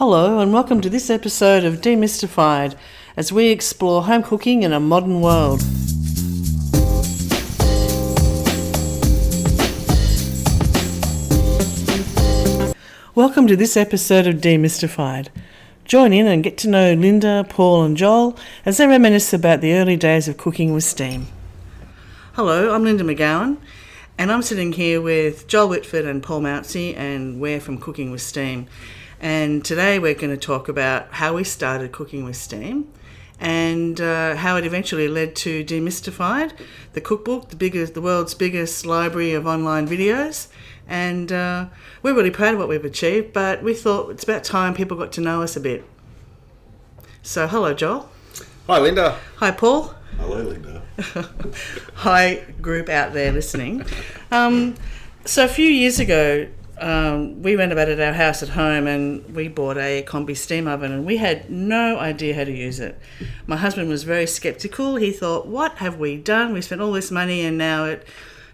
Hello and welcome to this episode of Demystified as we explore home cooking in a modern world. Welcome to this episode of Demystified. Join in and get to know Linda, Paul and Joel as they reminisce about the early days of cooking with steam. Hello, I'm Linda McGowan and I'm sitting here with Joel Whitford and Paul Moutsey, and we're from Cooking with Steam. And today we're going to talk about how we started cooking with steam and how it eventually led to Demystified, the cookbook, the world's biggest library of online videos. And we're really proud of what we've achieved, but we thought it's about time people got to know us a bit. So hello, Joel. Hi, Linda. Hi, Paul. Hello, Linda. Hi, group out there listening. So a few years ago, we renovated our house at home and we bought a combi steam oven and we had no idea how to use it. My husband was very sceptical. He thought, what have we done? We spent all this money and now it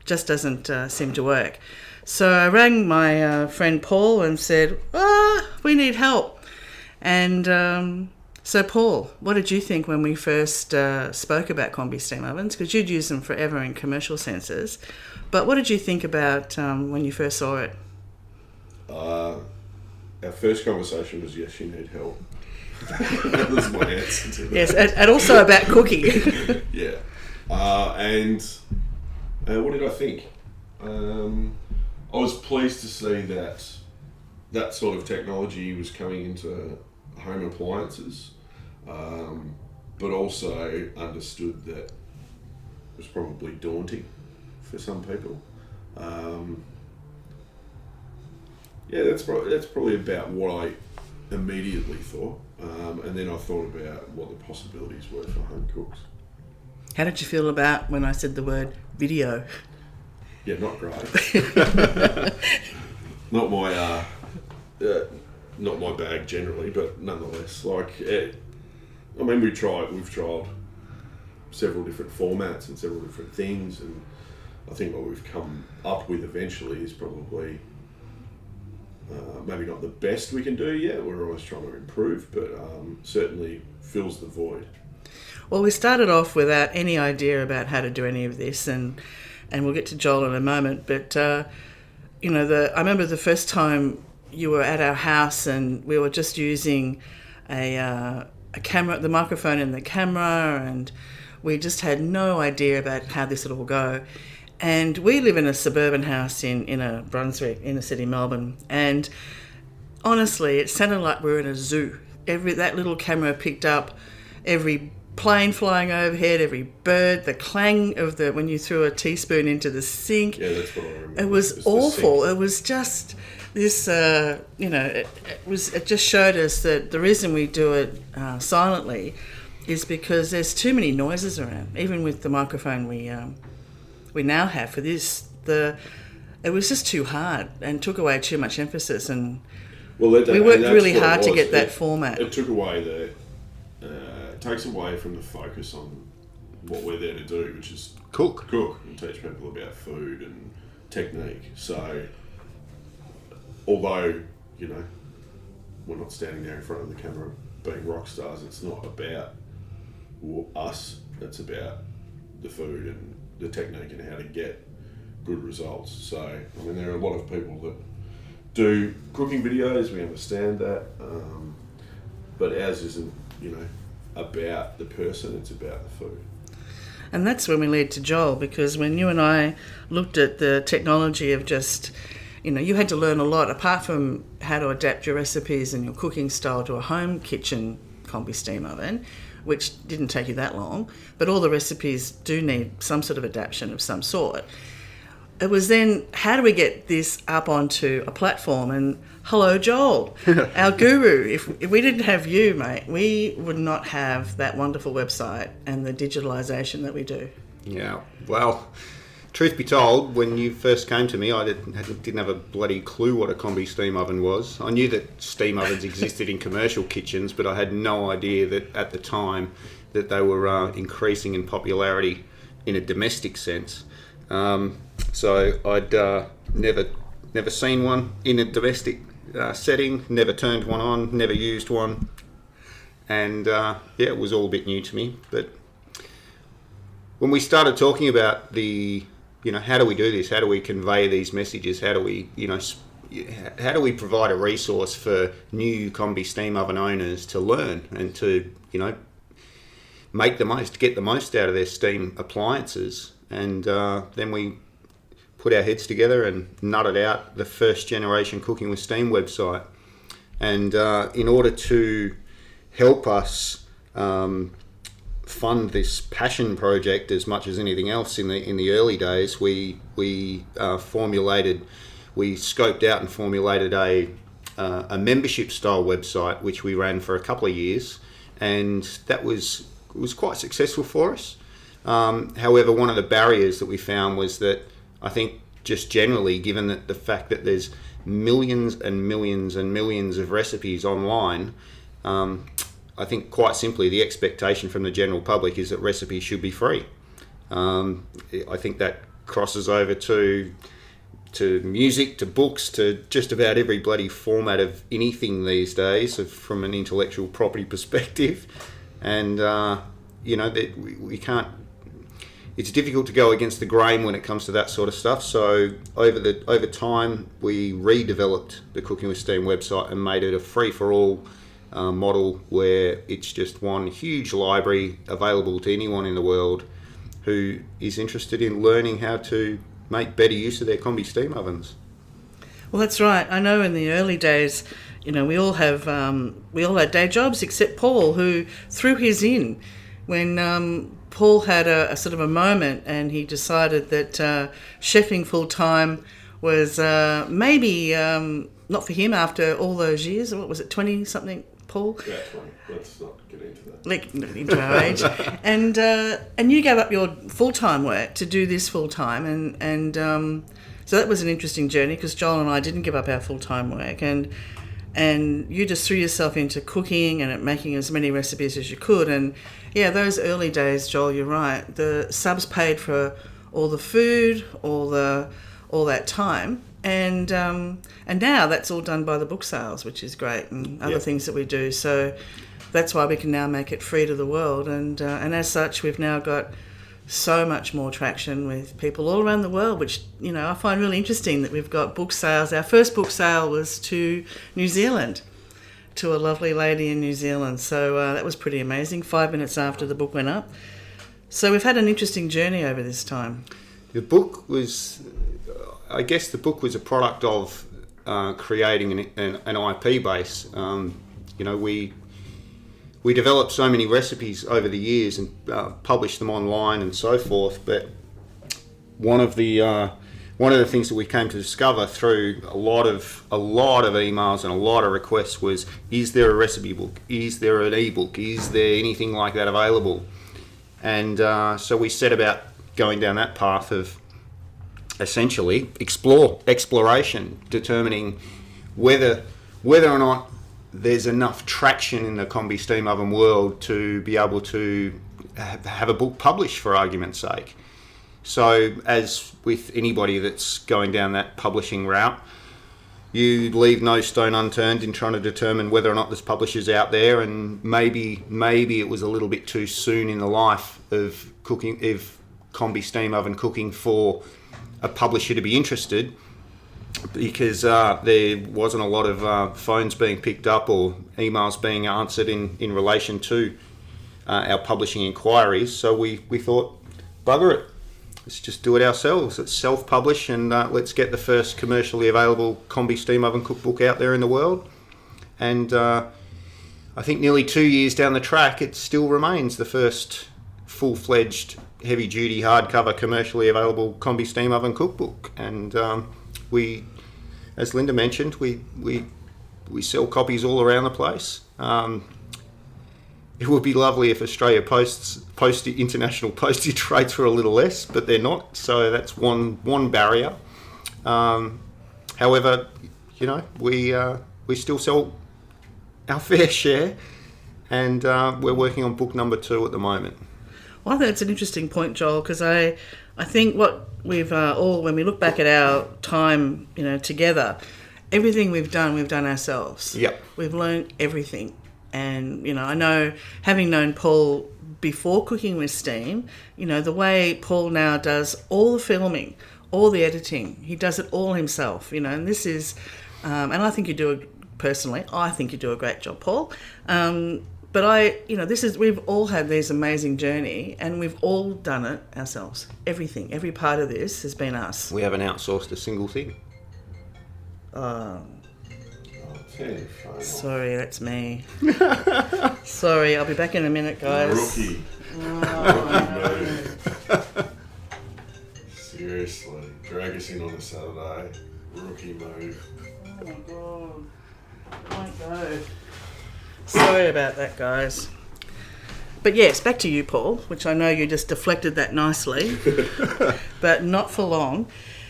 just doesn't seem to work. So I rang my friend Paul and said, we need help. And so Paul, what did you think when we first spoke about combi steam ovens? Because you'd used them forever in commercial senses. But what did you think about when you first saw it? Our first conversation was, yes, you need help. That was my answer to that. Yes, and also about cooking. Yeah. And what did I think? I was pleased to see that sort of technology was coming into home appliances, but also understood that it was probably daunting for some people. Yeah, that's probably about what I immediately thought, and then I thought about what the possibilities were for home cooks. How did you feel about when I said the word video? Yeah, not great. Not my bag generally, but nonetheless, we've tried several different formats and several different things, and I think what we've come up with eventually is probably maybe not the best we can do yet. We're always trying to improve, but certainly fills the void. Well, we started off without any idea about how to do any of this, and we'll get to Joel in a moment. But I remember the first time you were at our house, and we were just using a camera, the microphone in the camera, and we just had no idea about how this would all go. And we live in a suburban house in a Brunswick, inner city Melbourne. And honestly, it sounded like we were in a zoo. That little camera picked up every plane flying overhead, every bird, the clang of when you threw a teaspoon into the sink. Yeah, that's what I remember. It was awful. It was just this, it just showed us that the reason we do it silently is because there's too many noises around. Even with the microphone we now have for this, it was just too hard and took away too much emphasis, and we worked really hard to get that format. It took away it takes away from the focus on what we're there to do, which is cook and teach people about food and technique. So although we're not standing there in front of the camera being rock stars, it's not about us, it's about the food and the technique and how to get good results. So, there are a lot of people that do cooking videos, we understand that, but ours isn't, about the person, it's about the food. And that's when we led to Joel, because when you and I looked at the technology of just, you had to learn a lot, apart from how to adapt your recipes and your cooking style to a home kitchen combi steam oven, which didn't take you that long, but all the recipes do need some sort of adaptation of some sort. It was then, how do we get this up onto a platform? And hello, Joel, our guru. If we didn't have you, mate, we would not have that wonderful website and the digitalisation that we do. Yeah, well, truth be told, when you first came to me, I didn't have a bloody clue what a combi steam oven was. I knew that steam ovens existed in commercial kitchens, but I had no idea that at the time that they were increasing in popularity in a domestic sense. So I'd never seen one in a domestic setting, never turned one on, never used one. And it was all a bit new to me. But when we started talking about how do we do this? How do we convey these messages? How do we, how do we provide a resource for new combi steam oven owners to learn and to, get the most out of their steam appliances? And then we put our heads together and nutted out the first generation Cooking with Steam website. And in order to help us fund this passion project as much as anything else in the early days, we scoped out and formulated a membership style website, which we ran for a couple of years, and that was quite successful for us. However, one of the barriers that we found was that I think just generally, given that the fact that there's millions and millions and millions of recipes online, I think quite simply the expectation from the general public is that recipes should be free. I think that crosses over to music, to books, to just about every bloody format of anything these days from an intellectual property perspective. And, we can't... It's difficult to go against the grain when it comes to that sort of stuff. So over time, we redeveloped the Cooking with Steam website and made it a free-for-all model where it's just one huge library available to anyone in the world who is interested in learning how to make better use of their combi steam ovens. Well, that's right. I know in the early days, we all had day jobs except Paul, who threw his in when Paul had a sort of a moment, and he decided that chefing full time was maybe not for him after all those years. What was it, 20 something, Paul? Yeah, 20. Let's not get into that. Into our age. And you gave up your full-time work to do this full-time, and so that was an interesting journey, because Joel and I didn't give up our full-time work, and you just threw yourself into cooking and making as many recipes as you could. And yeah, those early days, Joel, you're right, the subs paid for all the food, all that time. And now that's all done by the book sales, which is great, and other things that we do. So that's why we can now make it free to the world. And as such, we've now got so much more traction with people all around the world, which, I find really interesting that we've got book sales. Our first book sale was to New Zealand, to a lovely lady in New Zealand. So that was pretty amazing, 5 minutes after the book went up. So we've had an interesting journey over this time. The book was... I guess the book was a product of creating an IP base. We developed so many recipes over the years and published them online and so forth. But one of the things that we came to discover through a lot of emails and a lot of requests was: is there a recipe book? Is there an ebook? Is there anything like that available? And so we set about going down that path of essentially exploration, determining whether or not there's enough traction in the combi steam oven world to be able to have a book published, for argument's sake. So, as with anybody that's going down that publishing route, you leave no stone unturned in trying to determine whether or not there's publishers out there, and maybe it was a little bit too soon in the life of combi steam oven cooking for a publisher to be interested, because there wasn't a lot of phones being picked up or emails being answered in relation to our publishing inquiries. So we thought, bugger it, let's just do it ourselves. Let's self-publish, and let's get the first commercially available combi steam oven cookbook out there in the world. And I think nearly 2 years down the track, it still remains the first full-fledged heavy-duty hardcover commercially available combi steam oven cookbook. And we, as Linda mentioned, we sell copies all around the place. It would be lovely if Australia Post international postage rates were a little less, but they're not. So that's one barrier. However, we still sell our fair share, and we're working on book number 2 at the moment. Well, I think it's an interesting point, Joel, because I think what we've all, when we look back at our time, together, everything we've done ourselves. Yep. We've learned everything. And, I know, having known Paul before cooking with steam, the way Paul now does all the filming, all the editing, he does it all himself, and this is, and I think you do a great job, Paul. But we've all had this amazing journey and we've all done it ourselves. Everything, every part of this has been us. We haven't outsourced a single thing. Sorry, that's me. Sorry, I'll be back in a minute, guys. Rookie. Rookie move. Seriously, drag us in on a Saturday. Rookie move. Oh my god. I won't go. Sorry about that, guys. But yes, back to you, Paul, which I know you just deflected that nicely, but not for long.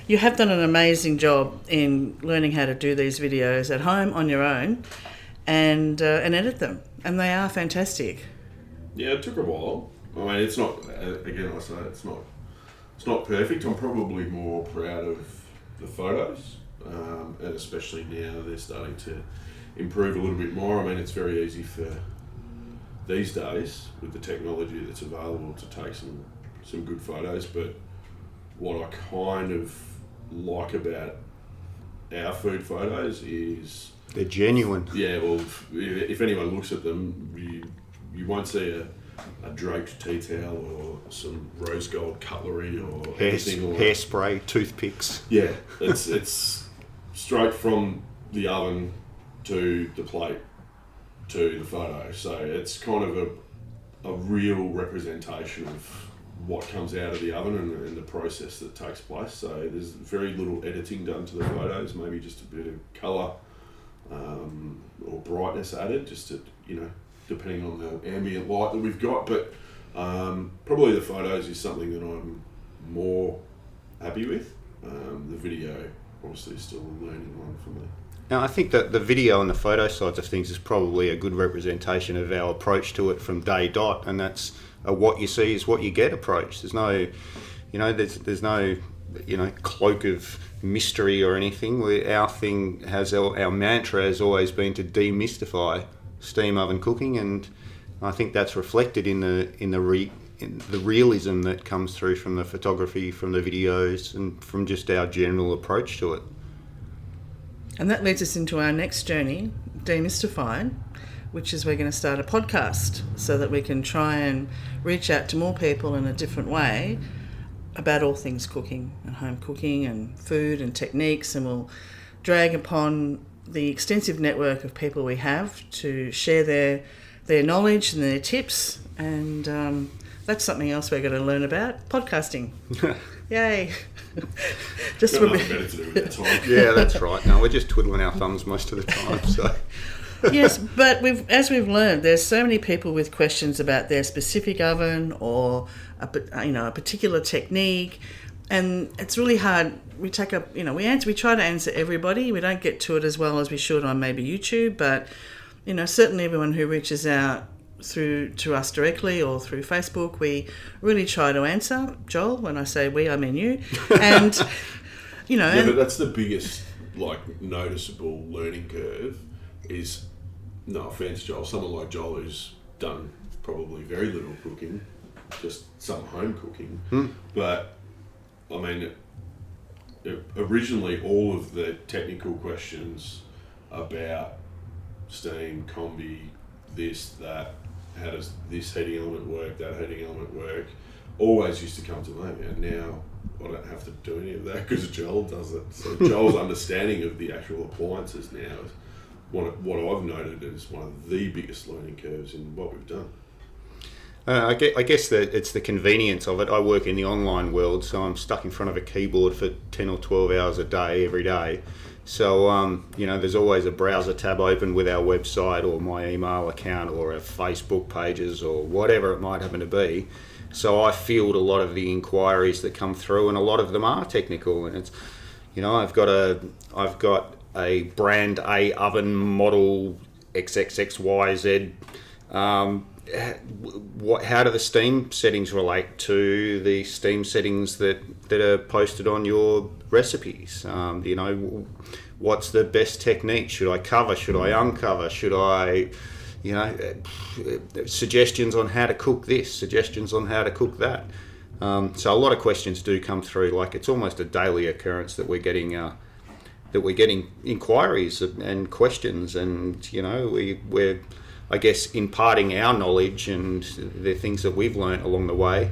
You have done an amazing job in learning how to do these videos at home on your own and edit them. And they are fantastic. Yeah, it took a while. I mean, it's not, again, I say it's not perfect. I'm probably more proud of the photos, and especially now they're starting to improve a little bit more. I mean, it's very easy for these days with the technology that's available to take some good photos, but what I kind of like about our food photos is they're genuine. Yeah, well, if anyone looks at them, you won't see a draped tea towel or some rose gold cutlery or anything. Or hairspray, toothpicks. Yeah, it's straight from the oven to the plate to the photo. So it's kind of a real representation of what comes out of the oven and the process that takes place. So there's very little editing done to the photos, maybe just a bit of colour or brightness added, just to, depending on the ambient light that we've got. But probably the photos is something that I'm more happy with. The video obviously is still a learning one for me. Now, I think that the video and the photo sides of things is probably a good representation of our approach to it from day dot, and that's what you see is what you get approach. There's no, there's no, cloak of mystery or anything. Our thing has our mantra has always been to demystify steam oven cooking, and I think that's reflected in the realism that comes through from the photography, from the videos, and from just our general approach to it. And that leads us into our next journey, Demystified, which is we're going to start a podcast so that we can try and reach out to more people in a different way about all things cooking and home cooking and food and techniques, and we'll drag upon the extensive network of people we have to share their knowledge and their tips, and that's something else we're going to learn about, podcasting. Yay. Just for better to do with that time. Yeah, that's right. No, we're just twiddling our thumbs most of the time. So yes, but as we've learned, there's so many people with questions about their specific oven or a particular technique, and it's really hard. We try to answer everybody. We don't get to it as well as we should on maybe YouTube, but certainly everyone who reaches out to us directly or through Facebook, we really try to answer. Joel, when I say we, I mean you. And but that's the biggest noticeable learning curve is, no offense, Joel, someone like Joel who's done probably very little cooking, just some home cooking, but I mean originally all of the technical questions about steam, combi, this, that, how does this heating element work, that heating element work, always used to come to me, and now I don't have to do any of that because Joel does it. So Joel's understanding of the actual appliances now is what I've noted is one of the biggest learning curves in what we've done. I guess that it's the convenience of it. I work in the online world, so I'm stuck in front of a keyboard for 10 or 12 hours a day, every day. So, there's always a browser tab open with our website or my email account or our Facebook pages or whatever it might happen to be. So I field a lot of the inquiries that come through, and a lot of them are technical. And it's, I've got a brand A oven model XXXYZ How do the steam settings relate to the steam settings that are posted on your recipes? What's the best technique? Should I cover? Should I uncover? Should I, suggestions on how to cook this, suggestions on how to cook that. So a lot of questions do come through. Like, it's almost a daily occurrence that we're getting inquiries and questions, and we're I guess imparting our knowledge and the things that we've learnt along the way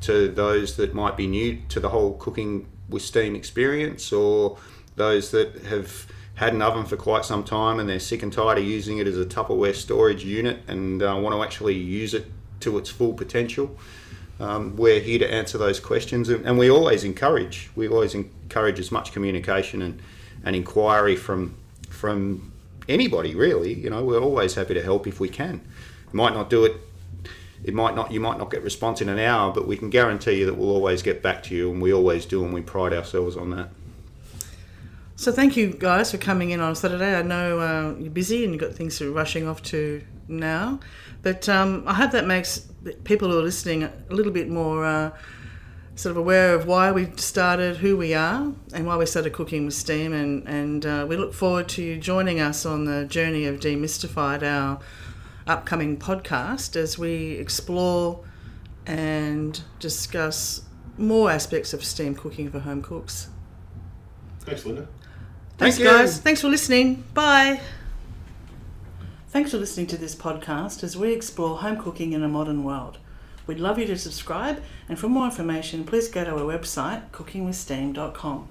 to those that might be new to the whole cooking with steam experience, or those that have had an oven for quite some time and they're sick and tired of using it as a Tupperware storage unit and want to actually use it to its full potential. We're here to answer those questions, and we always encourage as much communication and inquiry from anybody, really. We're always happy to help if we can. You might not get response in an hour, but we can guarantee you that we'll always get back to you, and we always do, and we pride ourselves on that. So thank you guys for coming in on Saturday. I know you're busy and you've got things you're rushing off to now, but I hope that makes people who are listening a little bit more sort of aware of why we started, who we are, and why we started cooking with steam, and we look forward to you joining us on the journey of Demystified, our upcoming podcast, as we explore and discuss more aspects of steam cooking for home cooks. Thanks, Linda. Thanks, Thank you. guys. Thanks for listening. Bye. Thanks for listening to this podcast as we explore home cooking in a modern world. We'd love you to subscribe, and for more information, please go to our website, cookingwithsteam.com.